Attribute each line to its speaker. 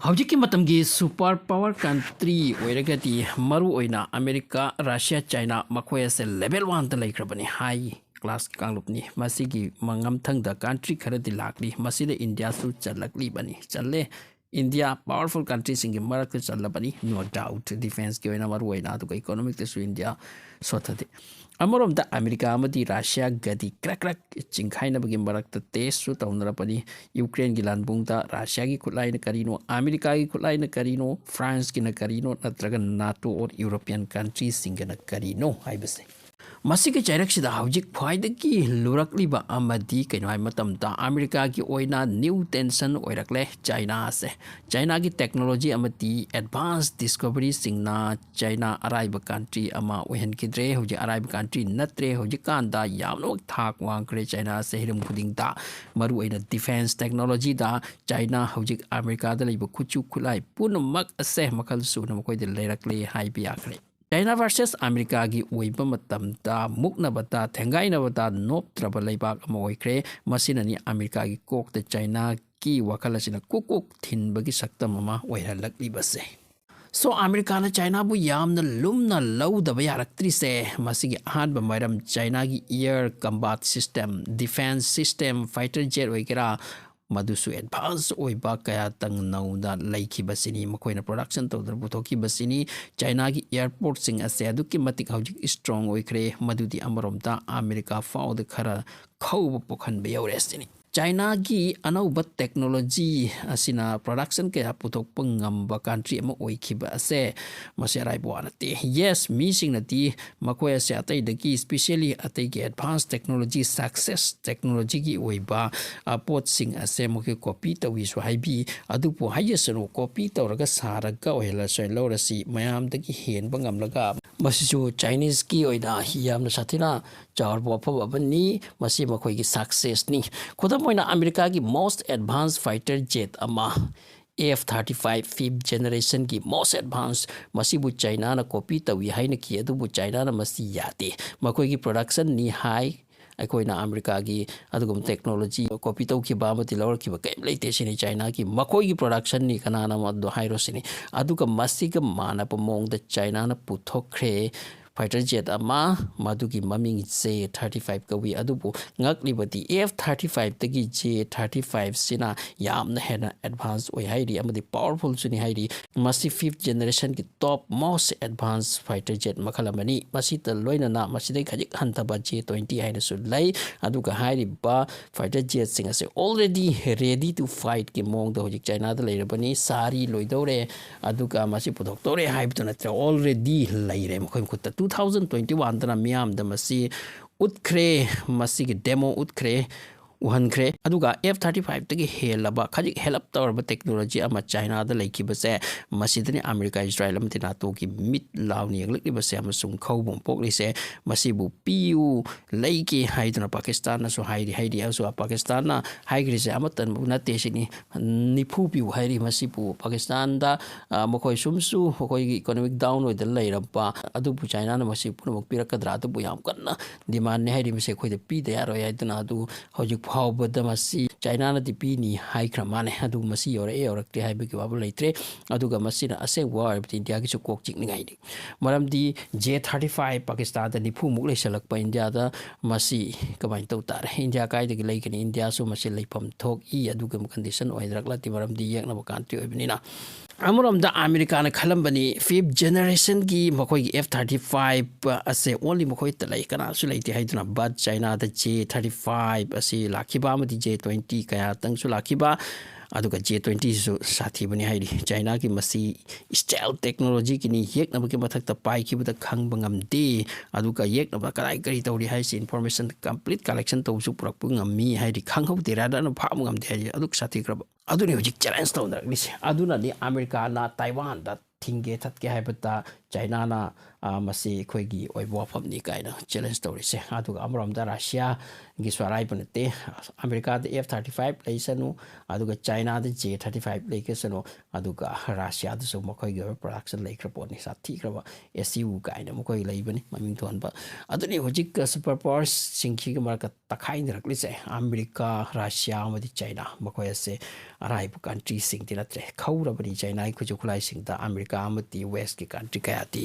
Speaker 1: ꯍꯧꯖꯤꯛꯀꯤ ꯃꯇꯝꯒꯤ super power country ꯑꯣꯏꯔꯒꯗꯤ ꯃꯔꯨꯑꯣꯏꯅ ꯑꯃꯦꯔꯤꯀꯥ ꯔꯁꯤꯌꯥ ꯆꯥꯏꯅꯥ ꯃꯈꯣꯏ ꯑꯁꯦ ꯂꯦꯚꯦꯜ 1ꯗ ꯂꯩꯈ꯭ꯔꯕꯅꯤ ꯍꯥꯏ ꯀ꯭ꯂꯥꯁ ꯀꯥꯡꯂꯨꯞꯅꯤ ꯃꯁꯤꯒꯤ ꯃꯉꯝꯊꯪꯗ ꯀꯟꯇ꯭ꯔꯤ ꯈꯔꯗꯤ ꯂꯥꯛꯂꯤ ꯃꯁꯤꯗ ꯏꯟꯗꯤꯌꯥꯁꯨ ꯆꯜꯂꯛꯂꯤꯕꯅꯤ ꯆꯜꯂꯦ ꯏꯟꯗꯤꯌꯥ ꯄꯥꯋꯔꯐꯨꯜ ꯀꯟꯇ꯭ꯔꯤꯁꯤꯡꯒꯤ ꯃꯔꯛꯇ ꯆꯜꯂꯕꯅꯤ ꯅꯣ ꯗꯥꯎꯠ ꯗꯤꯐꯦꯟꯁꯀꯤ ꯑꯣꯏꯅ ꯃꯔꯨꯑꯣꯏꯅ ꯑꯗꯨꯒ ꯏꯀꯣꯅꯣꯃꯤꯛꯇꯁꯨ ꯏꯟꯗꯤꯌꯥ ꯁꯣꯊꯗꯦ ꯑꯃꯔꯣꯝꯗ ꯑꯃꯦꯔꯤꯀꯥ ꯑꯃꯗꯤ ꯔꯁꯤꯌꯥꯒꯗꯤ ꯀ꯭ꯔꯛ ꯀ꯭ꯔꯛ ꯆꯤꯡꯈꯥꯏꯅꯕꯒꯤ ꯃꯔꯛꯇ ꯇꯦꯁꯁꯨ ꯇꯧꯅꯔꯕꯅꯤ ꯌꯨꯀ꯭ꯔꯦꯟꯒꯤ ꯂꯥꯟꯕꯨꯡꯗ ꯔꯁꯤꯌꯥꯒꯤ ꯈꯨꯠꯂꯥꯏꯅ ꯀꯔꯤꯅꯣ ꯑꯃꯦꯔꯤꯀꯥꯒꯤ ꯈꯨꯠꯂꯥꯏꯅ ꯀꯔꯤꯅꯣ ꯐ꯭रांसꯀꯤꯅ ꯀꯔꯤꯅꯣ ꯅꯠꯇ꯭ꯔꯒ ꯅꯥꯇꯣ ꯑꯣꯔ ꯌꯨꯔꯣꯄꯤꯌꯟ ꯀꯟꯇ꯭ꯔꯤꯁꯤꯡꯒꯅ ꯀꯔꯤꯅꯣ ꯍꯥꯏꯕꯁꯦ ꯃꯁꯤꯒꯤ ꯆꯩꯔꯛꯁꯤꯗ ꯍꯧꯖꯤꯛ ꯈ꯭ꯋꯥꯏꯗꯒꯤ ꯂꯨꯔꯛꯂꯤꯕ ꯑꯃꯗꯤ ꯀꯩꯅꯣ ꯍꯥꯏ ꯃꯇꯝꯗ ꯑꯃꯦꯔꯤꯀꯥꯒꯤ ꯑꯣꯏꯅ ꯅ꯭ꯌꯨ ꯇꯦꯟꯁꯟ ꯑꯣꯏꯔꯛꯂꯦ ꯆꯥꯏꯅꯥꯁꯦ ꯆꯥꯏꯅꯥꯒꯤ ꯇꯦꯛꯅꯣꯂꯣꯖꯤ ꯑꯃꯗꯤ ꯑꯦꯗꯚꯥꯟꯁ ꯗꯤꯁꯀꯣꯚꯔꯤꯁꯤꯡꯅ ꯆꯥꯏꯅꯥ ꯑꯔꯥꯏꯕ ꯀꯟꯇ꯭ꯔꯤ ꯑꯃ ꯑꯣꯏꯍꯟꯈꯤꯗ꯭ꯔꯦ ꯍꯧꯖꯤꯛ ꯑꯔꯥꯏꯕ ꯀꯟꯇ꯭ꯔꯤ ꯅꯠꯇ꯭ꯔꯦ ꯍꯧꯖꯤꯛꯀꯥꯟꯗ ꯌꯥꯝꯅꯃꯛ ꯊꯥꯛ ꯋꯥꯡꯈ꯭ꯔꯦ ꯆꯥꯏꯅꯥꯁꯦ ꯍꯤꯔꯝ ꯈꯨꯗꯤꯡꯗ ꯃꯔꯨꯑꯣꯏꯅ ꯗꯤꯐꯦꯟꯁ ꯇꯦꯛꯅꯣꯂꯣꯖꯤꯗ ꯆꯥꯏꯅꯥ ꯍꯧꯖꯤꯛ ꯑꯃꯦꯔꯤꯀꯥꯗ ꯂꯩꯕ ꯈꯨꯠꯁꯨ ꯈꯨꯠꯂꯥꯏ ꯄꯨꯝꯅꯃꯛ ꯑꯁꯦ ꯃꯈꯜ ꯁꯨꯅ ꯃꯈꯣꯏꯗ ꯂꯩꯔꯛꯂꯦ ꯍꯥꯏꯕ ꯌꯥꯈ꯭ꯔꯦ ꯆꯥꯏꯅꯥ ꯚꯔꯁꯦꯁ ꯑꯃꯦꯔꯤꯀꯥꯒꯤ ꯑꯣꯏꯕ ꯃꯇꯝꯗ ꯃꯨꯛꯅꯕꯗ ꯊꯦꯡꯒꯥꯏꯅꯕꯗ ꯅꯣꯞꯇ꯭ꯔꯕ ꯂꯩꯕꯥꯛ ꯑꯃ ꯑꯣꯏꯈ꯭ꯔꯦ ꯃꯁꯤꯅꯅꯤ ꯑꯃꯦꯔꯤꯀꯥꯒꯤ ꯀꯣꯛꯇ ꯆꯥꯏꯅꯥꯒꯤ ꯋꯥꯈꯜ ꯑꯁꯤꯅ ꯀꯨꯛ ꯀꯨꯛ ꯊꯤꯟꯕꯒꯤ ꯁꯛꯇꯝ ꯑꯃ ꯑꯣꯏꯍꯜꯂꯛꯂꯤꯕꯁꯦ ꯁꯣ ꯑꯃꯦꯔꯤꯀꯥꯅ ꯆꯥꯏꯅꯥꯕꯨ ꯌꯥꯝꯅ ꯂꯨꯝꯅ ꯂꯧꯗꯕ ꯌꯥꯔꯛꯇ꯭ꯔꯤꯁꯦ ꯃꯁꯤꯒꯤ ꯑꯍꯥꯟꯕ ꯃꯔꯝ ꯆꯥꯏꯅꯥꯒꯤ air combat system defence system fighter jet ꯑꯣꯏꯒꯦꯔꯥ ꯃꯗꯨꯁꯨ ꯑꯦꯗꯚꯥꯟꯁ ꯑꯣꯏꯕ ꯀꯌꯥꯇꯪ ꯅꯧꯅ ꯂꯩꯈꯤꯕꯁꯤꯅꯤ ꯃꯈꯣꯏꯅ ꯄ꯭ꯔꯣꯗꯛꯁꯟ ꯇꯧꯗꯨꯅ ꯄꯨꯊꯣꯛꯈꯤꯕꯁꯤꯅꯤ ꯆꯥꯏꯅꯥꯒꯤ ꯏꯌꯔꯄꯣꯔꯠꯁꯤꯡ ꯑꯁꯦ ꯑꯗꯨꯛꯀꯤ ꯃꯇꯤꯛ ꯍꯧꯖꯤꯛ ꯏꯁꯇ꯭ꯔꯣꯡ ꯑꯣꯏꯈ꯭ꯔꯦ ꯃꯗꯨꯗꯤ ꯑꯃꯔꯣꯝꯗ ꯑꯃꯦꯔꯤꯀꯥ ꯐꯥꯎꯗ ꯈꯔ ꯈꯧꯕ ꯄꯣꯛꯍꯟꯕ ꯌꯧꯔꯦ ꯑꯁꯤꯅꯤ ꯆꯥꯏꯅꯥꯒꯤ ꯑꯅꯧꯕ ꯇꯦꯛꯅꯣꯂꯣꯖꯤ ꯑꯁꯤꯅ ꯄ꯭ꯔꯣꯗꯛꯁꯟ ꯀꯌꯥ ꯄꯨꯊꯣꯛꯄ ꯉꯝꯕ ꯀꯟꯇ꯭ꯔꯤ ꯑꯃ ꯑꯣꯏꯈꯤꯕ ꯑꯁꯦ ꯃꯁꯤ ꯑꯔꯥꯏꯕ ꯋꯥ ꯅꯠꯇꯦ ꯌꯦꯁ ꯃꯤꯁꯤꯡꯅꯗꯤ ꯃꯈꯣꯏ ꯑꯁꯦ ꯑꯇꯩꯗꯒꯤ ꯏꯁꯄꯤꯁꯤꯌꯦꯜꯂꯤ ꯑꯇꯩꯒꯤ ꯑꯦꯗꯚꯥꯟꯁ ꯇꯦꯛꯅꯣꯂꯣꯖꯤ ꯁꯛꯁꯦꯁ ꯇꯦꯛꯅꯣꯂꯣꯖꯤꯒꯤ ꯑꯣꯏꯕ ꯄꯣꯠꯁꯤꯡ ꯑꯁꯦ ꯃꯈꯣꯏ ꯀꯣꯄꯤ ꯇꯧꯏꯁꯨ ꯍꯥꯏꯕꯤ ꯑꯗꯨꯕꯨ ꯍꯥꯏꯖꯁꯅꯨ ꯀꯣꯄꯤ ꯇꯧꯔꯒ ꯁꯥꯔꯒ ꯑꯣꯏꯍꯜꯂꯁꯨ ꯂꯧꯔꯁꯤ ꯃꯌꯥꯝꯗꯒꯤ ꯍꯦꯟꯕ ꯉꯝꯂꯒ ꯃꯁꯤꯁꯨ ꯆꯥꯏꯅꯤꯁꯀꯤ ꯑꯣꯏꯅ ꯌꯥꯝꯅ ꯁꯥꯊꯤꯅ ꯆꯥꯎꯔꯕ ꯋꯥꯐꯝ ꯑꯃꯅꯤ ꯃꯁꯤ ꯃꯈꯣꯏꯒꯤ ꯁꯛꯁꯦꯁꯅꯤ ꯈꯨꯗꯝ ꯑꯣꯏꯅ ꯑꯃꯦꯔꯤꯀꯥꯒꯤ ꯃꯣꯁ ꯑꯦꯗꯚꯥꯟꯁ ꯐꯥꯏꯇꯔ ꯖꯦꯠ ꯑꯃ F-35 ꯐꯤꯐ ꯖꯦꯅꯦꯔꯦꯁꯟꯒꯤ ꯃꯣꯁ ꯑꯦꯗꯚꯥꯟꯁ ꯃꯁꯤꯕꯨ ꯆꯥꯏꯅꯥꯅ ꯀꯣꯄꯤ ꯇꯧꯏ ꯍꯥꯏꯅꯈꯤ ꯑꯗꯨꯕꯨ ꯆꯥꯏꯅꯥꯅ ꯃꯁꯤ ꯌꯥꯗꯦ ꯃꯈꯣꯏꯒꯤ ꯄ꯭ꯔꯣꯗꯛꯁꯟꯅꯤ ꯍꯥꯏ ꯑꯩꯈꯣꯏꯅ ꯑꯃꯦꯔꯤꯀꯥꯒꯤ ꯑꯗꯨꯒꯨꯝꯕ ꯇꯦꯛꯅꯣꯂꯣꯖꯤ ꯀꯣꯄꯤ ꯇꯧꯈꯤꯕ ꯑꯃꯗꯤ ꯂꯧꯔꯛꯈꯤꯕ ꯀꯔꯤꯝ ꯂꯩꯇꯦ ꯁꯤꯅꯤ ꯆꯥꯏꯅꯥꯒꯤ ꯃꯈꯣꯏꯒꯤ ꯄ꯭ꯔꯣꯗꯛꯁꯟꯅꯤ ꯀꯅꯥꯅ ꯃꯗꯨ ꯍꯥꯏꯔꯣ ꯁꯤꯅꯤ ꯑꯗꯨꯒ ꯃꯁꯤꯒ ꯃꯥꯟꯅꯕ ꯃꯑꯣꯡꯗ ꯆꯥꯏꯅꯥꯅ ꯄꯨꯊꯣꯛꯈ꯭ꯔꯦ ꯐꯥꯏꯇꯔ ꯖꯦꯠ ꯑꯃ ꯃꯗꯨꯒꯤ ꯃꯃꯤꯡ J-35 ꯀꯧꯏ ꯑꯗꯨꯕꯨ ꯉꯛꯂꯤꯕꯗꯤ F-35ꯇꯒꯤ J-35 ꯁꯤꯅ ꯌꯥꯝꯅ ꯍꯦꯟꯅ ꯑꯦꯗꯚꯥꯟꯁ ꯑꯣꯏ ꯍꯥꯏꯔꯤ ꯑꯃꯗꯤ ꯄꯥꯋꯔꯐꯨꯜꯁꯨꯅꯤ ꯍꯥꯏꯔꯤ ꯃꯁꯤ ꯐꯤꯐ ꯖꯦꯅꯦꯔꯦꯁꯟꯒꯤ ꯇꯣꯞ ꯃꯣꯁ ꯑꯦꯗꯚꯥꯟꯁ ꯐꯥꯏꯇꯔ ꯖꯦꯠ ꯃꯈꯜ ꯑꯃꯅꯤ ꯃꯁꯤꯗ ꯂꯣꯏꯅꯅ ꯃꯁꯤꯗꯩ ꯈꯖꯤꯛ ꯍꯟꯊꯕ J-20 ꯍꯥꯏꯅꯁꯨ ꯂꯩ ꯑꯗꯨꯒ ꯍꯥꯏꯔꯤꯕ ꯐꯥꯏꯇꯔ ꯖꯦꯠꯁꯤꯡ ꯑꯁꯤ ꯑꯣꯜꯔꯦꯗꯤ ꯔꯦꯗꯤ ꯇꯨ ꯐꯥꯏꯠꯀꯤ ꯃꯑꯣꯡꯗ ꯍꯧꯖꯤꯛ ꯆꯥꯏꯅꯥꯗ ꯂꯩꯔꯕꯅꯤ ꯁꯥꯔꯤ ꯂꯣꯏꯗꯧꯔꯦ ꯑꯗꯨꯒ ꯃꯁꯤ ꯄꯨꯊꯣꯛꯇꯧꯔꯦ ꯍꯥꯏꯕꯗꯨ ꯅꯠꯇ꯭ꯔꯦ ꯑꯣꯜꯔꯦꯗꯤ ꯂꯩꯔꯦ ꯃꯈꯣꯏ ꯃꯈꯨꯠꯇ 2021ꯗꯅ ꯃꯤꯌꯥꯝꯗ ꯃꯁꯤ ꯎꯠꯈ꯭ꯔꯦ ꯃꯁꯤꯒꯤ ꯗꯦꯃꯣ ꯎꯠꯈ꯭ꯔꯦ ꯎꯍꯟꯈ꯭ꯔꯦ ꯑꯗꯨꯒ F-35ꯇꯒꯤ ꯍꯦꯜꯂꯕ ꯈꯖꯤꯛ ꯍꯦꯜꯂꯞ ꯇꯧꯔꯕ ꯇꯦꯛꯅꯣꯂꯣꯖꯤ ꯑꯃ ꯆꯥꯏꯅꯥꯗ ꯂꯩꯈꯤꯕꯁꯦ ꯃꯁꯤꯗꯅꯤ ꯑꯃꯦꯔꯤꯀꯥ ꯏꯖꯔꯥꯏꯜ ꯑꯃꯗꯤ ꯅꯥꯇꯣꯒꯤ ꯃꯤꯠ ꯂꯥꯎꯅ ꯌꯦꯡꯂꯛꯂꯤꯕꯁꯦ ꯑꯃꯁꯨꯡ ꯈꯧꯕ ꯄꯣꯛꯂꯤꯁꯦ ꯃꯁꯤꯕꯨ ꯄꯤꯌꯨ ꯂꯩꯒꯦ ꯍꯥꯏꯗꯨꯅ ꯄꯥꯀꯤꯁꯇꯥꯟꯅꯁꯨ ꯍꯥꯏꯔꯤ ꯄꯥꯀꯤꯁꯇꯥꯟꯅ ꯍꯥꯏꯈ꯭ꯔꯤꯁꯦ ꯑꯃꯠꯇꯕꯨ ꯅꯠꯇꯦ ꯁꯤꯅꯤ ꯅꯤꯐꯨ ꯄꯤꯌꯨ ꯍꯥꯏꯔꯤ ꯃꯁꯤꯕꯨ ꯄꯥꯀꯤꯁꯇꯥꯟꯗ ꯃꯈꯣꯏ ꯁꯨꯝꯁꯨ ꯃꯈꯣꯏꯒꯤ ꯏꯀꯣꯅꯣꯃꯤꯛ ꯗꯥꯎꯟ ꯑꯣꯏꯗꯅ ꯂꯩꯔꯕ ꯑꯗꯨꯕꯨ ꯆꯥꯏꯅꯥꯅ ꯃꯁꯤ ꯄꯨꯝꯅꯃꯛ ꯄꯤꯔꯛꯀꯗ꯭ꯔꯥ ꯑꯗꯨꯕꯨ ꯌꯥꯝ ꯀꯟꯅ ꯗꯤꯃꯥꯟꯅꯤ ꯍꯥꯏꯔꯤ ꯃꯁꯤ ꯑꯩꯈꯣꯏꯗ ꯄꯤꯗ ꯌꯥꯔꯣꯏ ꯍꯥꯏꯗꯨꯅ ꯑꯗꯨ ꯍꯧꯖꯤꯛ ꯐꯥꯎꯕꯗ ꯃꯁꯤ ꯆꯥꯏꯅꯥꯅꯗꯤ ꯄꯤꯅꯤ ꯍꯥꯏꯈ꯭ꯔ ꯃꯥꯜꯂꯦ ꯑꯗꯨ ꯃꯁꯤ ꯌꯧꯔꯛꯇꯦ ꯍꯥꯏꯕꯒꯤ ꯋꯥꯕ ꯂꯩꯇ꯭ꯔꯦ ꯑꯗꯨꯒ ꯃꯁꯤꯅ ꯑꯁꯦꯡꯕ ꯑꯣꯏꯔꯕꯗꯤ ꯏꯟꯗꯤꯌꯥꯒꯤꯁꯨ ꯀꯣꯛ ꯆꯤꯛꯅꯤꯡꯉꯥꯏꯅꯤ ꯃꯔꯝꯗꯤ J-35 ꯄꯥꯀꯤꯁꯇꯥꯟꯗ 90ꯃꯨꯛ ꯂꯩꯁꯜꯂꯛꯄ ꯏꯟꯗꯤꯌꯥꯗ ꯃꯁꯤ ꯀꯃꯥꯏꯅ ꯇꯧ ꯇꯥꯔꯦ ꯏꯟꯗꯤꯌꯥ ꯀꯥꯏꯗꯒꯤ ꯂꯩꯒꯅꯤ ꯏꯟꯗꯤꯌꯥꯁꯨ ꯃꯁꯤ ꯂꯩꯐꯝ ꯊꯣꯛꯏ ꯑꯗꯨꯒ ꯀꯟꯗꯤꯁꯟ ꯑꯣꯏꯗ꯭ꯔꯛꯂꯗꯤ ꯃꯔꯝꯗꯤ ꯌꯦꯛꯅꯕ ꯀꯟꯇ꯭ꯔꯤ ꯑꯣꯏꯕꯅꯤꯅ ꯑꯃꯔꯣꯝꯗ ꯑꯃꯦꯔꯤꯀꯥꯅ ꯈꯜꯂꯝꯕꯅꯤ ꯐꯤꯐ ꯖꯦꯅꯦꯔꯦꯁꯟꯒꯤ ꯃꯈꯣꯏꯒꯤ F-35 ꯑꯁꯦ ꯑꯣꯟꯂꯤ ꯃꯈꯣꯏꯗ ꯂꯩ ꯀꯅꯥꯁꯨ ꯂꯩꯇꯦ ꯍꯥꯏꯗꯨꯅ ꯕꯠ ꯆꯥꯏꯅꯥꯗ J-35 ꯑꯁꯤ ꯂꯥꯛꯈꯤꯕ ꯑꯃꯗꯤ J-20 ꯀꯌꯥꯇꯪꯁꯨ ꯂꯥꯛꯈꯤꯕ ꯑꯗꯨꯒ J-20ꯁꯤꯁꯨ ꯁꯥꯊꯤꯕꯅꯤ ꯍꯥꯏꯔꯤ ꯆꯥꯏꯅꯥꯒꯤ ꯃꯁꯤ ꯏꯁꯇꯦꯜ ꯇꯦꯛꯅꯣꯂꯣꯖꯤꯒꯤꯅꯤ ꯌꯦꯛꯅꯕꯒꯤ ꯃꯊꯛꯇ ꯄꯥꯏꯈꯤꯕꯗ ꯈꯪꯕ ꯉꯝꯗꯦ ꯑꯗꯨꯒ ꯌꯦꯛꯅꯕ ꯀꯔꯤ ꯇꯧꯔꯤ ꯍꯥꯏꯁꯤ ꯏꯟꯐꯣꯔꯃꯦꯁꯟ ꯀꯝꯄ꯭ꯂꯤꯠ ꯀꯂꯦꯛꯁꯟ ꯇꯧꯕꯁꯨ ꯄꯨꯔꯛꯄ ꯉꯝꯃꯤ ꯍꯥꯏꯗꯤ ꯈꯪꯍꯧꯗꯦ ꯔꯥꯗꯥꯔꯅ ꯐꯥꯕ ꯉꯝꯗꯦ ꯍꯥꯏꯁꯤ ꯑꯗꯨꯛ ꯁꯥꯊꯤꯈ꯭ꯔꯕ ꯑꯗꯨꯅꯤ ꯍꯧꯖꯤꯛ ꯆꯦꯂꯦꯟꯖ ꯇꯧꯅꯔꯛꯂꯤꯁꯦ ꯑꯗꯨꯅꯗꯤ ꯑꯃꯦꯔꯤꯀꯥꯅ ꯇꯥꯏꯋꯥꯟꯗ ꯊꯤꯡꯒꯦ ꯊꯠꯀꯦ ꯍꯥꯏꯕꯗ ꯆꯥꯏꯅꯥꯅ ꯃꯁꯤ ꯑꯩꯈꯣꯏꯒꯤ ꯑꯣꯏꯕ ꯋꯥꯐꯝꯅꯤ ꯀꯥꯏꯅ ꯆꯦꯂꯦꯟꯖ ꯇꯧꯔꯤꯁꯦ ꯑꯗꯨꯒ ꯑꯃꯔꯣꯝꯗ ꯔꯁꯤꯌꯥ ꯒꯤ ꯁ꯭ꯋꯥꯔꯥꯏꯕ ꯅꯠꯇꯦ ꯑꯃꯦꯔꯤꯀꯥꯗ F-35 ꯂꯩꯁꯅꯨ ꯑꯗꯨꯒ ꯆꯥꯏꯅꯥꯗ J-35 ꯂꯩꯒꯁꯅꯨ ꯑꯗꯨꯒ ꯔꯥꯁꯤꯌꯥꯗꯁꯨ ꯃꯈꯣꯏꯒꯤ ꯑꯣꯏꯕ ꯄ꯭ꯔꯣꯗꯛꯁꯟ ꯂꯩꯈ꯭ꯔ ꯄꯣꯠꯅꯤ ꯁꯥꯊꯤꯈ꯭ꯔꯕ SU ꯀꯥꯏꯅ ꯃꯈꯣꯏ ꯂꯩꯕꯅꯤ ꯃꯃꯤꯡ ꯊꯣꯟꯕ ꯑꯗꯨꯅꯤ ꯍꯧꯖꯤꯛ ꯁꯨꯄꯔ ꯄꯥꯋꯔꯁꯤꯡꯁꯤꯒꯤ ꯃꯔꯛꯇ ꯇꯛꯈꯥꯏꯅꯔꯛꯂꯤꯁꯦ ꯑꯃꯦꯔꯤꯀꯥ ꯔꯥꯁꯤꯌꯥ ꯑꯃꯗꯤ ꯆꯥꯏꯅꯥ ꯃꯈꯣꯏ ꯑꯁꯦ ꯑꯔꯥꯏꯕ ꯀꯟꯇ꯭ꯔꯤꯁꯤꯡꯗꯤ ꯅꯠꯇ꯭ꯔꯦ ꯈꯧꯔꯕꯅꯤ ꯆꯥꯏꯅꯥꯒꯤ ꯈꯨꯠꯁꯨ ꯈꯨꯠꯂꯥꯏꯁꯤꯡꯗ ꯑꯃꯦꯔꯤꯀꯥ ꯑꯃꯗꯤ ꯋꯦꯁꯀꯤ ꯀꯟꯇ꯭ꯔꯤ ꯀꯌꯥꯗꯤ